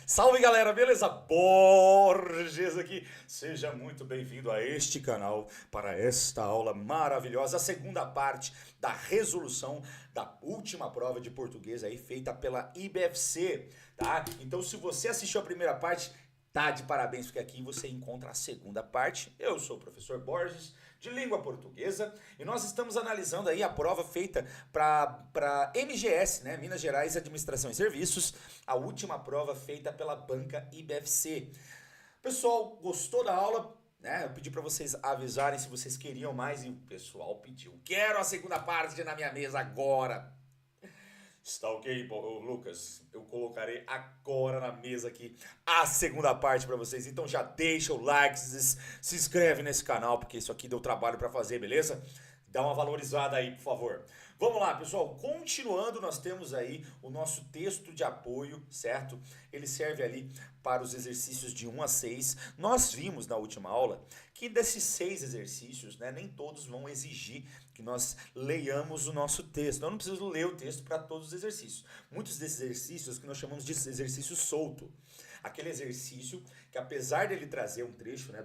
Salve galera, beleza? Borges aqui. Seja muito bem-vindo a este canal para esta aula maravilhosa, a segunda parte da resolução da última prova de português aí feita pela IBFC, tá? Então se você assistiu a primeira parte, tá de parabéns, porque aqui você encontra a segunda parte. Eu sou o professor Borges, de língua portuguesa, e nós estamos analisando aí a prova feita para MGS, né? Minas Gerais Administração e Serviços, a última prova feita pela banca IBFC. Pessoal, gostou da aula? Né? Eu pedi para vocês avisarem se vocês queriam mais e o pessoal pediu. Quero a segunda parte na minha mesa agora. Está ok, Lucas? Eu colocarei agora na mesa aqui a segunda parte para vocês. Então já deixa o like, se inscreve nesse canal, porque isso aqui deu trabalho para fazer, beleza? Dá uma valorizada aí, por favor. Vamos lá, pessoal. Continuando, nós temos aí o nosso texto de apoio, certo? Ele serve ali para os exercícios de 1 a 6. Nós vimos na última aula que desses 6 exercícios, né, nem todos vão exigir que nós leiamos o nosso texto. Eu não preciso ler o texto para todos os exercícios. Muitos desses exercícios que nós chamamos de exercício solto. Aquele exercício que, apesar dele trazer um trecho, né,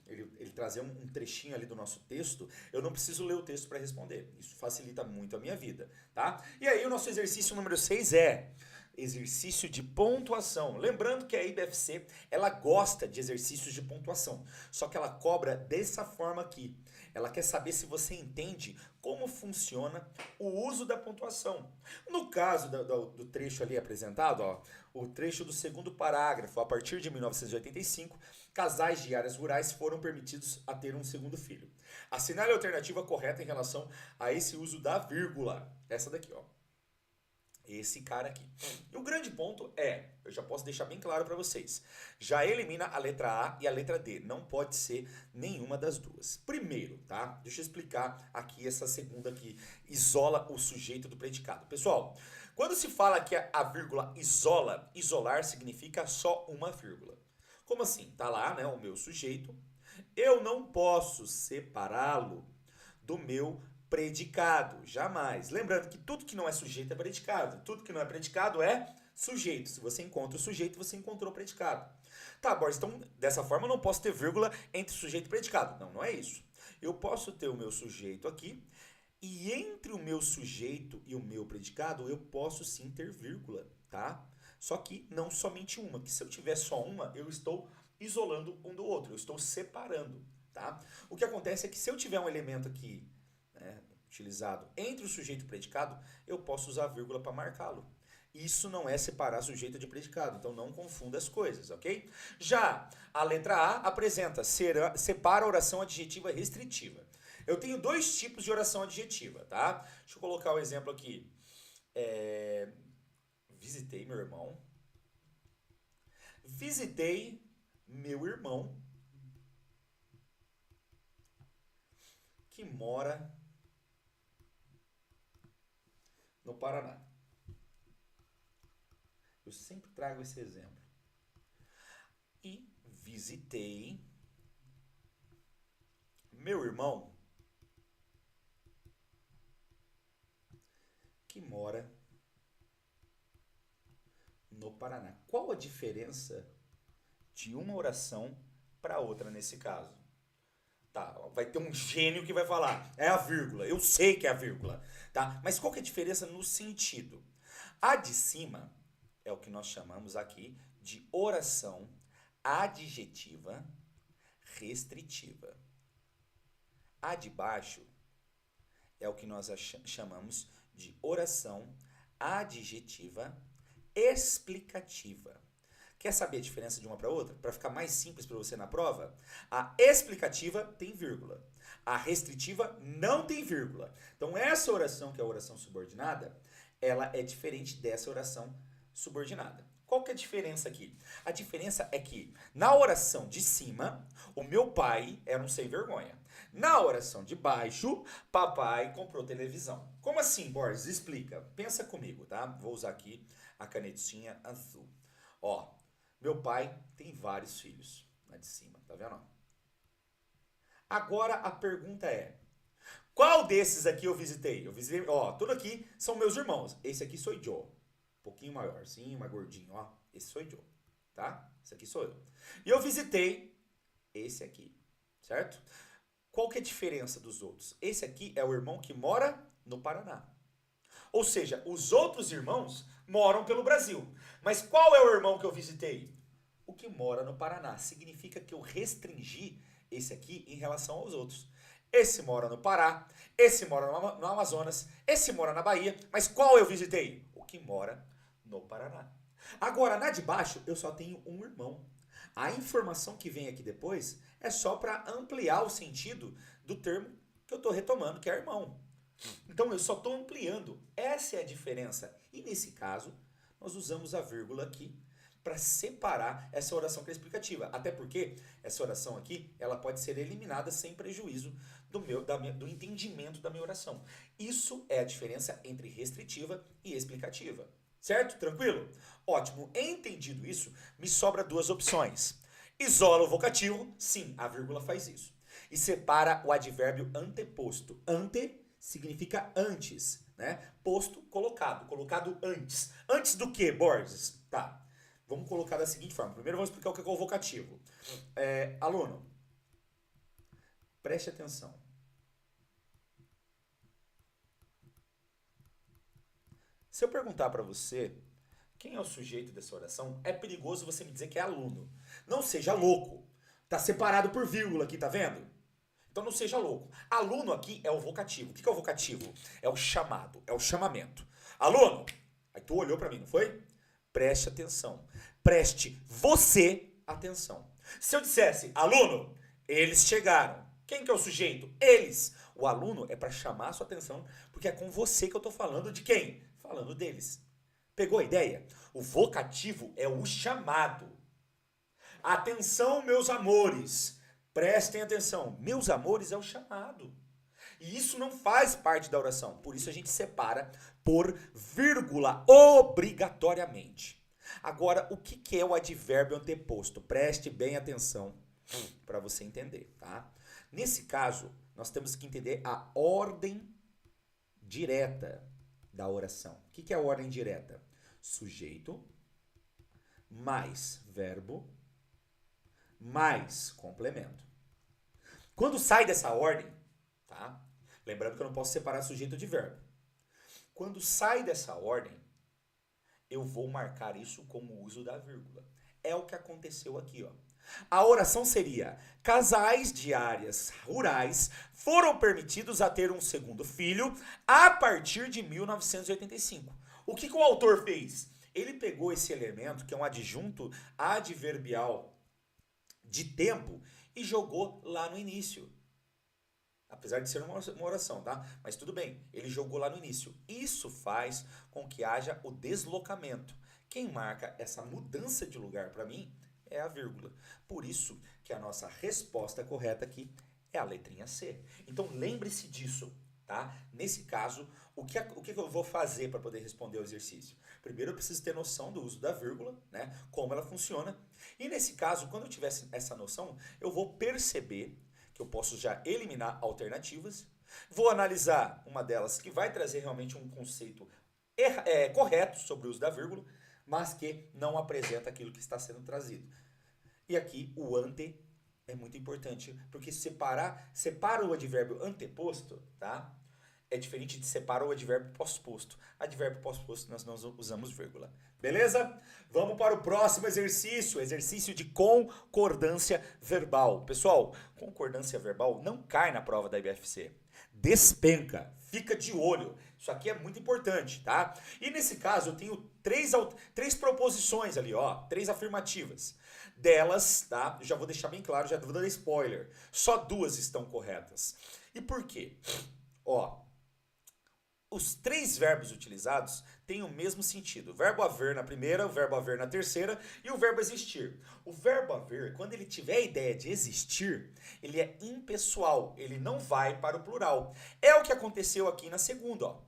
ele trazer um trechinho ali do nosso texto, eu não preciso ler o texto para responder. Isso facilita muito a minha vida, tá? E aí o nosso exercício número 6 é exercício de pontuação. Lembrando que a IBFC, ela gosta de exercícios de pontuação, só que ela cobra dessa forma aqui. Ela quer saber se você entende como funciona o uso da pontuação. No caso do trecho ali apresentado, ó, o trecho do segundo parágrafo, a partir de 1985, casais de áreas rurais foram permitidos a ter um segundo filho. Assinale a alternativa correta em relação a esse uso da vírgula. Essa daqui, ó. Esse cara aqui. E o grande ponto é, eu já posso deixar bem claro para vocês, já elimina a letra A e a letra D, não pode ser nenhuma das duas. Primeiro, tá? Deixa eu explicar aqui essa segunda que isola o sujeito do predicado. Pessoal, quando se fala que a vírgula isola, isolar significa só uma vírgula. Como assim? Tá lá, né, o meu sujeito, eu não posso separá-lo do meu predicado, jamais. Lembrando que tudo que não é sujeito é predicado, tudo que não é predicado é sujeito. Se você encontra o sujeito, você encontrou o predicado. Tá, Borges, então dessa forma eu não posso ter vírgula entre sujeito e predicado. Não, não é isso. Eu posso ter o meu sujeito aqui e entre o meu sujeito e o meu predicado eu posso sim ter vírgula, tá? Só que não somente uma, que se eu tiver só uma, eu estou isolando um do outro, eu estou separando, tá? O que acontece é que se eu tiver um elemento aqui, né, utilizado entre o sujeito e o predicado, eu posso usar a vírgula para marcá-lo. Isso não é separar sujeito de predicado, então não confunda as coisas, ok? Já a letra A apresenta, separa a oração adjetiva restritiva. Eu tenho dois tipos de oração adjetiva, tá? Deixa eu colocar o exemplo aqui. Visitei meu irmão. Visitei meu irmão que mora no Paraná. Eu sempre trago esse exemplo. E visitei meu irmão que mora no Paraná. Qual a diferença de uma oração para outra nesse caso? Tá, vai ter um gênio que vai falar, é a vírgula, eu sei que é a vírgula, tá? Mas qual que é a diferença no sentido? A de cima é o que nós chamamos aqui de oração adjetiva restritiva. A de baixo é o que nós chamamos de oração adjetiva explicativa. Quer saber a diferença de uma para outra? Para ficar mais simples para você na prova? A explicativa tem vírgula. A restritiva não tem vírgula. Então essa oração, que é a oração subordinada, ela é diferente dessa oração subordinada. Qual que é a diferença aqui? A diferença é que na oração de cima, o meu pai era um sem vergonha. Na oração de baixo, papai comprou televisão. Como assim, Borges? Explica. Pensa comigo, tá? Vou usar aqui a canetinha azul. Ó, meu pai tem vários filhos. Na de cima, tá vendo? Agora a pergunta é: Qual desses aqui eu visitei? Eu visitei, ó, tudo aqui são meus irmãos. Esse aqui sou Joe. Um pouquinho maiorzinho, mais gordinho, ó. Esse sou Joe, tá? Esse aqui sou eu. E eu visitei esse aqui, certo? Qual que é a diferença dos outros? Esse aqui é o irmão que mora no Paraná. Ou seja, os outros irmãos moram pelo Brasil. Mas qual é o irmão que eu visitei? O que mora no Paraná. Significa que eu restringi esse aqui em relação aos outros. Esse mora no Pará, esse mora no Amazonas, esse mora na Bahia, mas qual eu visitei? O que mora no Paraná. Agora, na de baixo, eu só tenho um irmão. A informação que vem aqui depois é só para ampliar o sentido do termo que eu estou retomando, que é irmão. Então, eu só estou ampliando. Essa é a diferença. E nesse caso, nós usamos a vírgula aqui para separar essa oração que é explicativa. Até porque essa oração aqui, ela pode ser eliminada sem prejuízo do entendimento da minha oração. Isso é a diferença entre restritiva e explicativa. Certo? Tranquilo? Ótimo. Entendido isso, me sobra duas opções. Isola o vocativo, sim, a vírgula faz isso. E separa o advérbio anteposto. Ante significa antes, né? Posto, colocado. Colocado antes. Antes do que, Borges? Tá. Vamos colocar da seguinte forma. Primeiro vamos explicar o que é o vocativo. Aluno, preste atenção. Se eu perguntar para você quem é o sujeito dessa oração, é perigoso você me dizer que é aluno. Não seja louco. Tá separado por vírgula aqui, tá vendo? Então não seja louco. Aluno aqui é o vocativo. O que é o vocativo? É o chamado, é o chamamento. Aluno, aí tu olhou para mim, não foi? Preste atenção. Preste você atenção. Se eu dissesse, aluno, eles chegaram. Quem que é o sujeito? Eles. O aluno é para chamar a sua atenção, porque é com você que eu estou falando de quem? Falando deles. Pegou a ideia? O vocativo é o chamado. Atenção, meus amores. Prestem atenção. Meus amores é o chamado. E isso não faz parte da oração. Por isso a gente separa por vírgula obrigatoriamente. Agora, o que é o advérbio anteposto? Preste bem atenção para você entender, tá? Nesse caso, nós temos que entender a ordem direta da oração. O que é a ordem direta? Sujeito mais verbo mais complemento. Quando sai dessa ordem, tá? Lembrando que eu não posso separar sujeito de verbo. Quando sai dessa ordem, eu vou marcar isso como uso da vírgula. É o que aconteceu aqui, ó. A oração seria: casais de áreas rurais foram permitidos a ter um segundo filho a partir de 1985. O que o autor fez? Ele pegou esse elemento, que é um adjunto adverbial de tempo, e jogou lá no início. Apesar de ser uma oração, tá? Mas tudo bem, ele jogou lá no início. Isso faz com que haja o deslocamento. Quem marca essa mudança de lugar para mim é a vírgula. Por isso que a nossa resposta correta aqui é a letrinha C. Então lembre-se disso, tá? Nesse caso, o que eu vou fazer para poder responder ao exercício? Primeiro eu preciso ter noção do uso da vírgula, né? Como ela funciona. E nesse caso, quando eu tiver essa noção, eu vou perceber que eu posso já eliminar alternativas. Vou analisar uma delas que vai trazer realmente um conceito correto sobre o uso da vírgula, mas que não apresenta aquilo que está sendo trazido. E aqui o ante é muito importante, porque separa o advérbio anteposto, tá? É diferente de separar o advérbio pós-posto. Advérbio pós-posto nós não usamos vírgula. Beleza? Vamos para o próximo exercício. Exercício de concordância verbal. Pessoal, concordância verbal não cai na prova da IBFC. Despenca. Fica de olho. Isso aqui é muito importante, tá? E nesse caso eu tenho três proposições ali, ó. 3 afirmativas. Delas, tá? Eu já vou deixar bem claro, já vou dar spoiler. Só 2 estão corretas. E por quê? Ó, os 3 verbos utilizados têm o mesmo sentido. O verbo haver na primeira, o verbo haver na terceira e o verbo existir. O verbo haver, quando ele tiver a ideia de existir, ele é impessoal, ele não vai para o plural. É o que aconteceu aqui na segunda, ó.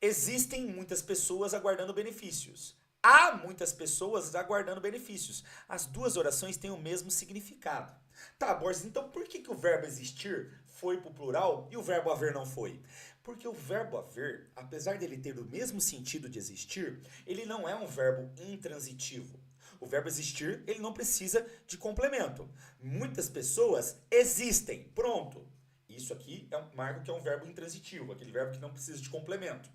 Existem muitas pessoas aguardando benefícios. Há muitas pessoas aguardando benefícios. As 2 orações têm o mesmo significado. Tá, Borges, então por que o verbo existir foi pro plural e o verbo haver não foi? Porque o verbo haver, apesar dele ter o mesmo sentido de existir, ele não é um verbo intransitivo. O verbo existir, ele não precisa de complemento. Muitas pessoas existem, pronto. Isso aqui é marca que é um verbo intransitivo, aquele verbo que não precisa de complemento.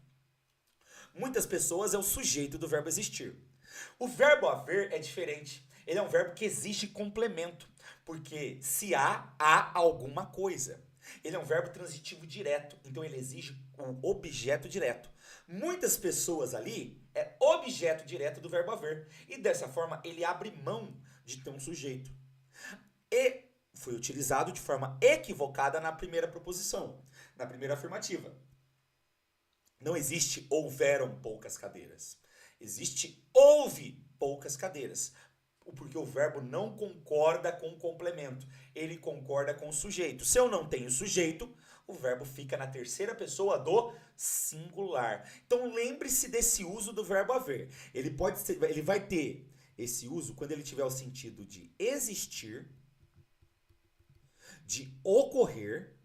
Muitas pessoas é o sujeito do verbo existir. O verbo haver é diferente. Ele é um verbo que exige complemento, porque se há alguma coisa. Ele é um verbo transitivo direto, então ele exige um objeto direto. Muitas pessoas ali é objeto direto do verbo haver, e dessa forma ele abre mão de ter um sujeito. E foi utilizado de forma equivocada na primeira proposição, na primeira afirmativa. Não existe houveram poucas cadeiras. Existe houve poucas cadeiras. Porque o verbo não concorda com o complemento. Ele concorda com o sujeito. Se eu não tenho sujeito, o verbo fica na terceira pessoa do singular. Então lembre-se desse uso do verbo haver. Ele vai ter esse uso quando ele tiver o sentido de existir, de ocorrer.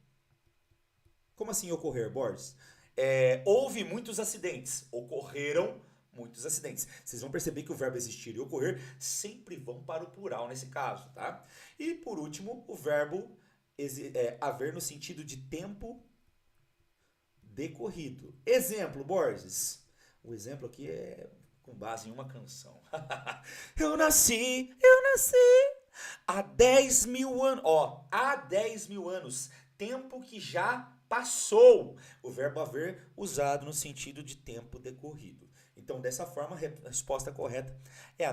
Como assim ocorrer, Borges? Houve muitos acidentes. Ocorreram muitos acidentes. Vocês vão perceber que o verbo existir e ocorrer sempre vão para o plural nesse caso, tá? E por último, o verbo haver no sentido de tempo decorrido. Exemplo, Borges. O exemplo aqui é com base em uma canção. Eu nasci há 10 mil anos. Ó, há 10 mil anos. Tempo que já passou. O verbo haver usado no sentido de tempo decorrido. Então, dessa forma, a resposta correta é a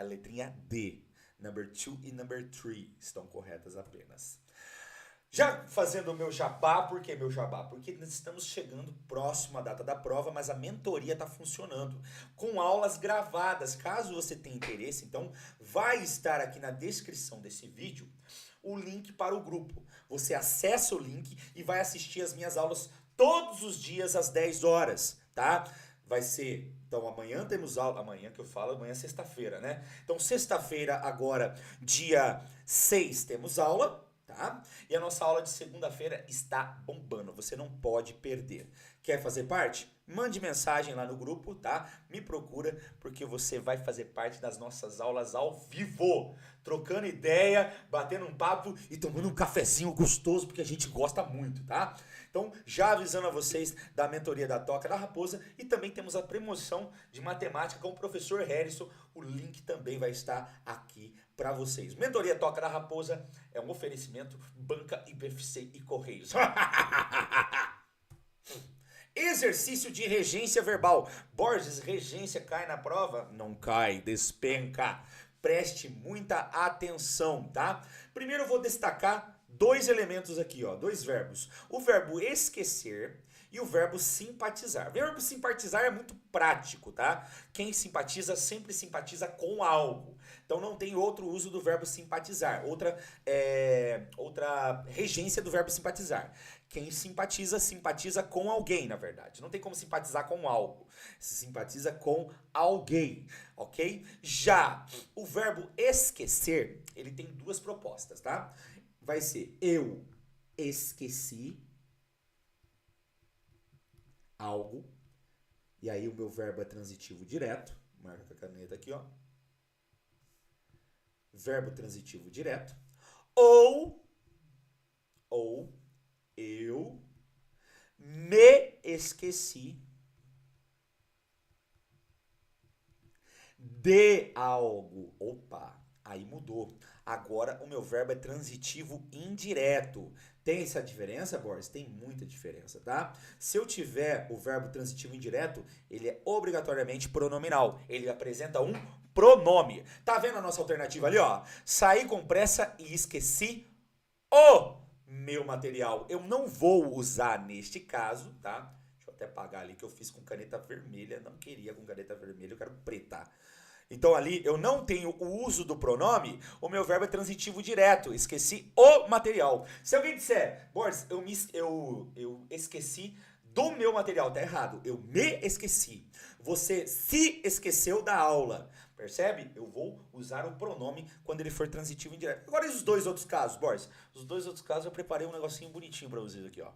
letrinha D. Number 2 e number 3 estão corretas apenas. Já fazendo o meu jabá, por que meu jabá? Porque nós estamos chegando próximo à data da prova, mas a mentoria está funcionando com aulas gravadas. Caso você tenha interesse, então vai estar aqui na descrição desse vídeo o link para o grupo. Você acessa o link e vai assistir as minhas aulas todos os dias às 10 horas, tá? Vai ser, então amanhã temos aula, amanhã é sexta-feira, né? Então sexta-feira agora, dia 6, temos aula, tá? E a nossa aula de segunda-feira está bombando, você não pode perder. Quer fazer parte? Mande mensagem lá no grupo, tá? Me procura, porque você vai fazer parte das nossas aulas ao vivo. Trocando ideia, batendo um papo e tomando um cafezinho gostoso, porque a gente gosta muito, tá? Então, já avisando a vocês da mentoria da Toca da Raposa e também temos a promoção de matemática com o professor Harrison. O link também vai estar aqui para vocês. Mentoria Toca da Raposa é um oferecimento Banca IPFC e Correios. Exercício de regência verbal. Borges, regência cai na prova? Não cai, despenca. Preste muita atenção, tá? Primeiro eu vou destacar dois elementos aqui, ó, dois verbos. O verbo esquecer e o verbo simpatizar. O verbo simpatizar é muito prático, tá? Quem simpatiza sempre simpatiza com algo. Então não tem outro uso do verbo simpatizar, outra regência do verbo simpatizar. Quem simpatiza, simpatiza com alguém, na verdade. Não tem como simpatizar com algo. Se simpatiza com alguém, ok? Já o verbo esquecer, ele tem duas propostas, tá? Vai ser eu esqueci algo. E aí o meu verbo é transitivo direto. Marca com a caneta aqui, ó. Verbo transitivo direto. Ou eu me esqueci de algo. Opa, aí mudou. Agora o meu verbo é transitivo indireto. Tem essa diferença, Borges? Tem muita diferença, tá? Se eu tiver o verbo transitivo indireto, ele é obrigatoriamente pronominal. Ele apresenta um pronome. Tá vendo a nossa alternativa ali, ó? Saí com pressa e esqueci o meu material. Eu não vou usar neste caso, tá? Deixa eu até apagar ali que eu fiz com caneta vermelha. Não queria com caneta vermelha, eu quero preta. Então ali eu não tenho o uso do pronome, o meu verbo é transitivo direto. Esqueci o material. Se alguém disser, Borges, eu esqueci do meu material. Tá errado. Eu me esqueci. Você se esqueceu da aula. Percebe? Eu vou usar o pronome quando ele for transitivo indireto. Agora, e os dois outros casos, Boris? Os dois outros casos eu preparei um negocinho bonitinho para vocês aqui, ó.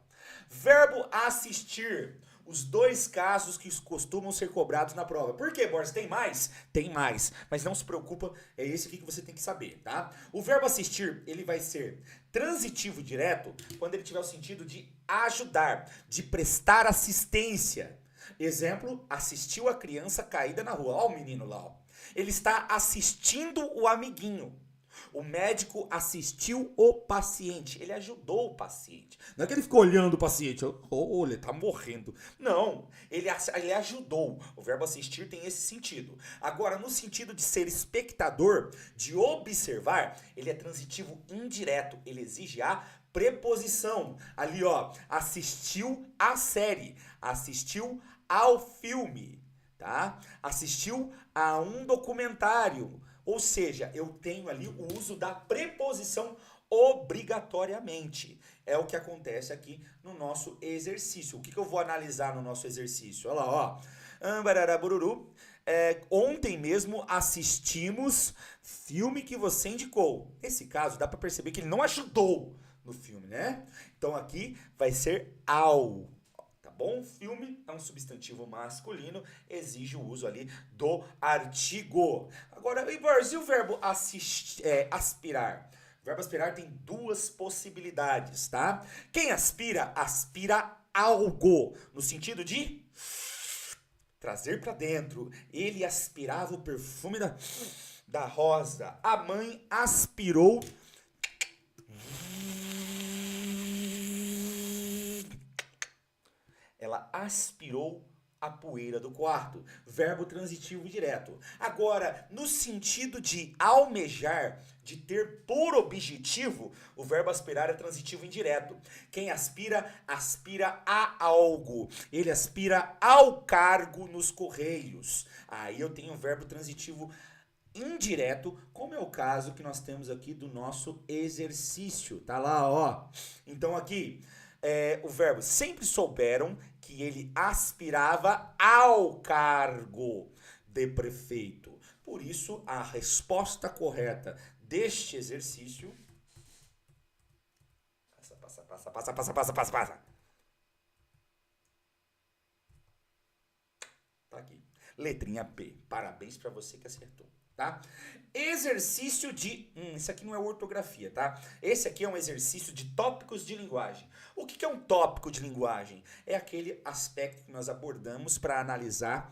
Verbo assistir. Os dois casos que costumam ser cobrados na prova. Por quê, Boris? Tem mais? Tem mais. Mas não se preocupa, é esse aqui que você tem que saber, tá? O verbo assistir, ele vai ser transitivo direto quando ele tiver o sentido de ajudar, de prestar assistência. Exemplo, assistiu a criança caída na rua. Ó o menino lá, ó. Ele está assistindo o amiguinho. O médico assistiu o paciente. Ele ajudou o paciente. Não é que ele ficou olhando o paciente. Oh, ele tá morrendo. Não, ele ajudou. O verbo assistir tem esse sentido. Agora, no sentido de ser espectador, de observar, ele é transitivo indireto. Ele exige a preposição. Ali, ó, assistiu a série. Assistiu ao filme. Tá? Assistiu a um documentário. Ou seja, eu tenho ali o uso da preposição obrigatoriamente. É o que acontece aqui no nosso exercício. O que eu vou analisar no nosso exercício? Olha lá, ó. Ambararabururu. Ontem mesmo assistimos filme que você indicou. Nesse caso, dá para perceber que ele não ajudou no filme, né? Então aqui vai ser ao. Bom, filme é um substantivo masculino, exige o uso ali do artigo. Agora, e o verbo aspirar? O verbo aspirar tem duas possibilidades, tá? Quem aspira, aspira algo, no sentido de trazer para dentro. Ele aspirava o perfume da rosa. A mãe aspirou ela aspirou a poeira do quarto. Verbo transitivo direto. Agora, no sentido de almejar, de ter por objetivo, o verbo aspirar é transitivo indireto. Quem aspira, aspira a algo. Ele aspira ao cargo nos correios. Aí eu tenho o verbo transitivo indireto, como é o caso que nós temos aqui do nosso exercício. Tá lá, ó. Então aqui... o verbo sempre souberam que ele aspirava ao cargo de prefeito. Por isso, a resposta correta deste exercício... Passa. Tá aqui. Letrinha B. Parabéns para você que acertou. Tá? Exercício de... isso aqui não é ortografia, tá? Esse aqui é um exercício de tópicos de linguagem. O que é um tópico de linguagem? É aquele aspecto que nós abordamos para analisar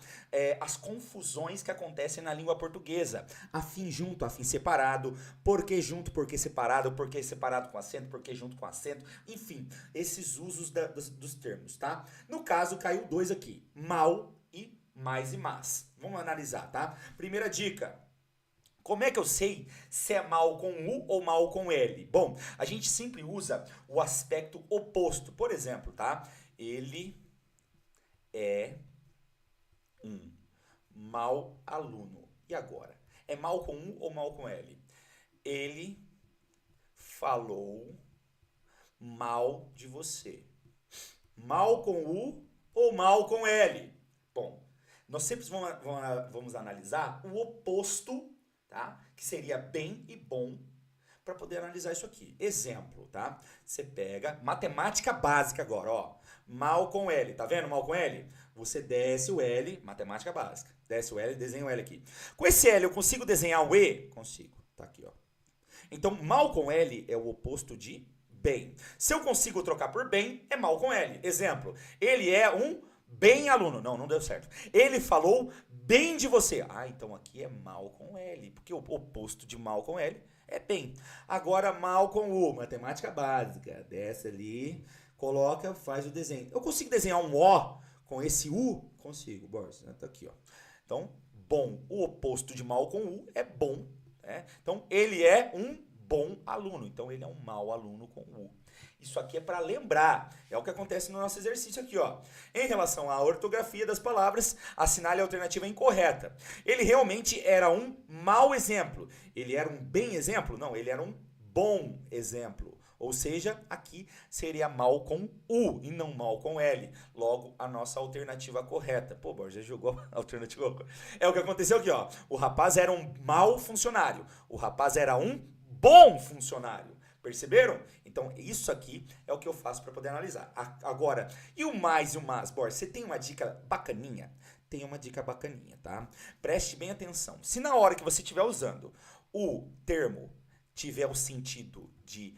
as confusões que acontecem na língua portuguesa. Afim junto, afim separado, porquê junto, porquê separado com acento, porquê junto com acento. Enfim, esses usos dos termos, tá? No caso, caiu dois aqui. Mal e mais e mas. Vamos analisar, tá? Primeira dica. Como é que eu sei se é mal com U ou mal com L? Bom, a gente sempre usa o aspecto oposto. Por exemplo, tá? Ele é um mau aluno. E agora? É mal com U ou mal com L? Ele falou mal de você. Mal com U ou mal com L? Bom, nós sempre vamos analisar o oposto, tá? Que seria bem e bom, para poder analisar isso aqui. Exemplo, tá? Você pega matemática básica agora, ó. Mal com L, tá vendo mal com L? Você desce o L, matemática básica. Desce o L, desenha o L aqui. Com esse L eu consigo desenhar o E? Consigo, tá aqui, ó. Então, mal com L é o oposto de bem. Se eu consigo trocar por bem, é mal com L. Exemplo, ele é um bem aluno. Não deu certo. Ele falou bem de você. Ah, então aqui é mal com L, porque o oposto de mal com L é bem. Agora, mal com U, matemática básica. Desce ali, coloca, faz o desenho. Eu consigo desenhar um O com esse U? Consigo, Boris. Tá aqui, ó. Então, bom. O oposto de mal com U é bom. Né? Então, ele é um bom aluno. Então, ele é um mau aluno com U. Isso aqui é para lembrar. É o que acontece no nosso exercício aqui, ó. Em relação à ortografia das palavras, assinale a alternativa incorreta. Ele realmente era um mau exemplo. Ele era um bem exemplo? Não, ele era um bom exemplo. Ou seja, aqui seria mal com U e não mal com L. Logo, a nossa alternativa correta. Pô, Borges, já jogou a alternativa. É o que aconteceu aqui, ó. O rapaz era um mau funcionário. O rapaz era um bom funcionário. Perceberam? Então, isso aqui é o que eu faço para poder analisar. Agora, e o mais e o mas? Borges, você tem uma dica bacaninha? Tem uma dica bacaninha, tá? Preste bem atenção. Se na hora que você estiver usando o termo tiver o sentido de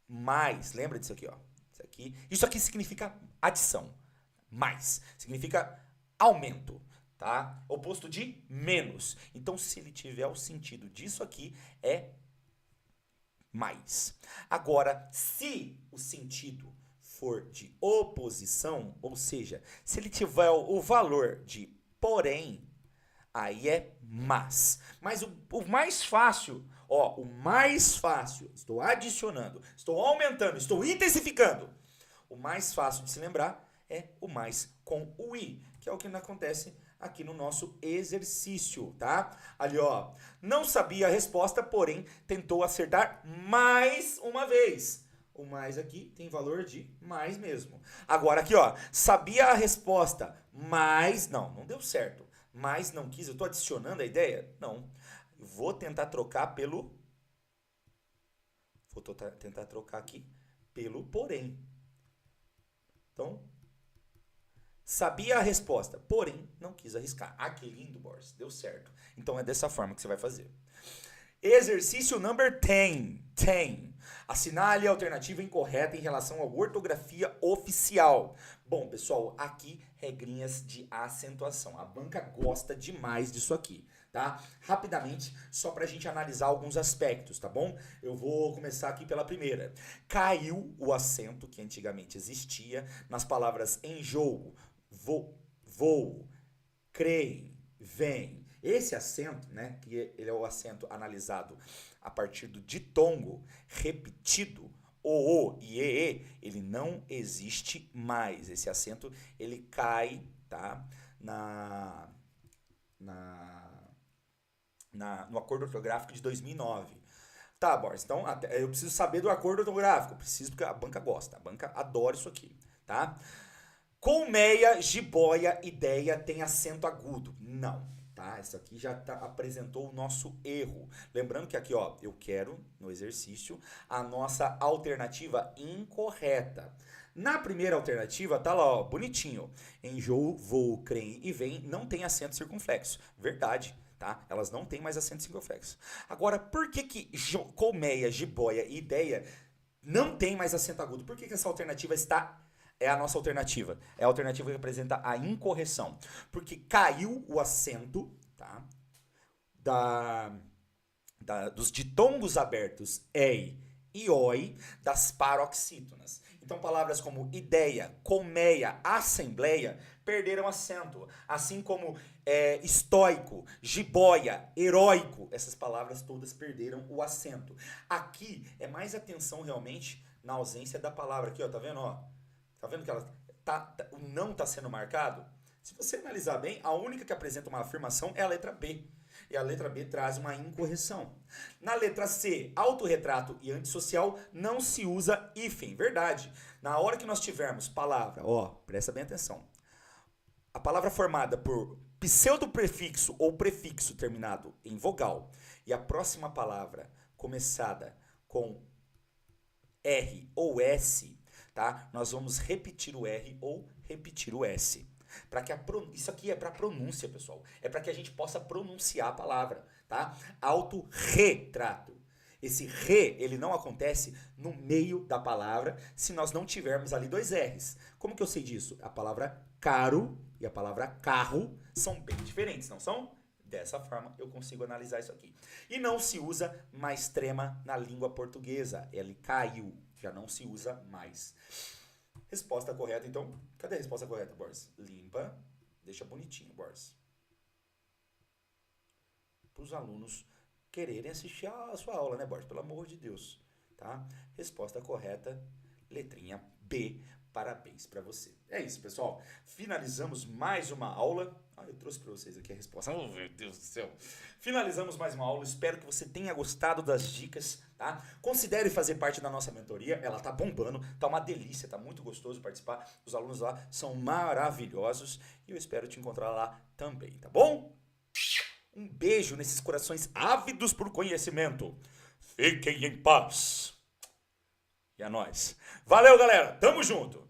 mais, lembra disso aqui, ó. Isso aqui significa adição. Mais. Significa aumento, tá? Oposto de menos. Então, se ele tiver o sentido disso aqui, é mais. Agora, se o sentido for de oposição, ou seja, se ele tiver o valor de porém, aí é mas. Mas o mais fácil, ó, o mais fácil, estou adicionando, estou aumentando, estou intensificando. O mais fácil de se lembrar é o mais com o i, que é o que acontece aqui no nosso exercício, tá? Ali, ó, não sabia a resposta, porém tentou acertar mais uma vez. O mais aqui tem valor de mais mesmo. Agora aqui, ó, sabia a resposta, mas não deu certo. Mas não quis, eu tô adicionando a ideia? Não. Vou tentar trocar pelo tentar trocar aqui pelo porém. Então, sabia a resposta, porém não quis arriscar. Ah, que lindo, Borges. Deu certo. Então é dessa forma que você vai fazer. Exercício number 10. 10. Assinale a alternativa incorreta em relação à ortografia oficial. Bom, pessoal, aqui regrinhas de acentuação. A banca gosta demais disso aqui, tá? Rapidamente, só pra gente analisar alguns aspectos, tá bom? Eu vou começar aqui pela primeira. Caiu o acento que antigamente existia nas palavras em jogo, vou, creem, vem. Esse acento, né, que ele é o acento analisado a partir do ditongo repetido, o e e, ele não existe mais. Esse acento, ele cai, tá, no acordo ortográfico de 2009. Tá, Borges, então eu preciso saber do acordo ortográfico, preciso porque a banca gosta, a banca adora isso aqui, tá? Colmeia, jiboia, ideia tem acento agudo. Não, tá? Isso aqui já apresentou o nosso erro. Lembrando que aqui, ó, eu quero, no exercício, a nossa alternativa incorreta. Na primeira alternativa, tá lá, ó, bonitinho. Enjoo, voo, creem e vem, não tem acento circunflexo. Verdade, tá? Elas não têm mais acento circunflexo. Agora, por que colmeia, jiboia e ideia não tem mais acento agudo? Por que essa alternativa está... É a nossa alternativa. É a alternativa que apresenta a incorreção. Porque caiu o acento, tá? Dos ditongos abertos ei e oi das paroxítonas. Então, palavras como ideia, colmeia, assembleia perderam acento. Assim como estoico, jiboia, heróico. Essas palavras todas perderam o acento. Aqui é mais atenção realmente na ausência da palavra. Aqui, ó, tá vendo, ó? Tá vendo que ela o não está sendo marcado? Se você analisar bem, a única que apresenta uma afirmação é a letra B. E a letra B traz uma incorreção. Na letra C, autorretrato e antissocial, não se usa hífen. Verdade. Na hora que nós tivermos palavra, ó, presta bem atenção. A palavra formada por pseudoprefixo ou prefixo terminado em vogal e a próxima palavra começada com R ou S, tá? Nós vamos repetir o R ou repetir o S. Isso aqui é para pronúncia, pessoal. É para que a gente possa pronunciar a palavra, tá? Autorretrato. Esse re, ele não acontece no meio da palavra se nós não tivermos ali dois R's. Como que eu sei disso? A palavra caro e a palavra carro são bem diferentes, não são? Dessa forma eu consigo analisar isso aqui. E não se usa mais trema na língua portuguesa. Ele caiu. Já não se usa mais. Resposta correta, então. Cadê a resposta correta, Borges? Limpa. Deixa bonitinho, Borges. Para os alunos quererem assistir a sua aula, né, Borges? Pelo amor de Deus. Tá? Resposta correta, letrinha B. Parabéns para você. É isso, pessoal. Finalizamos mais uma aula. Eu trouxe para vocês aqui a resposta. Oh, meu Deus do céu. Finalizamos mais uma aula. Espero que você tenha gostado das dicas, tá? Considere fazer parte da nossa mentoria. Ela tá bombando, tá uma delícia, tá muito gostoso participar. Os alunos lá são maravilhosos e eu espero te encontrar lá também, tá bom? Um beijo nesses corações ávidos por conhecimento. Fiquem em paz. E é nóis. Valeu, galera. Tamo junto.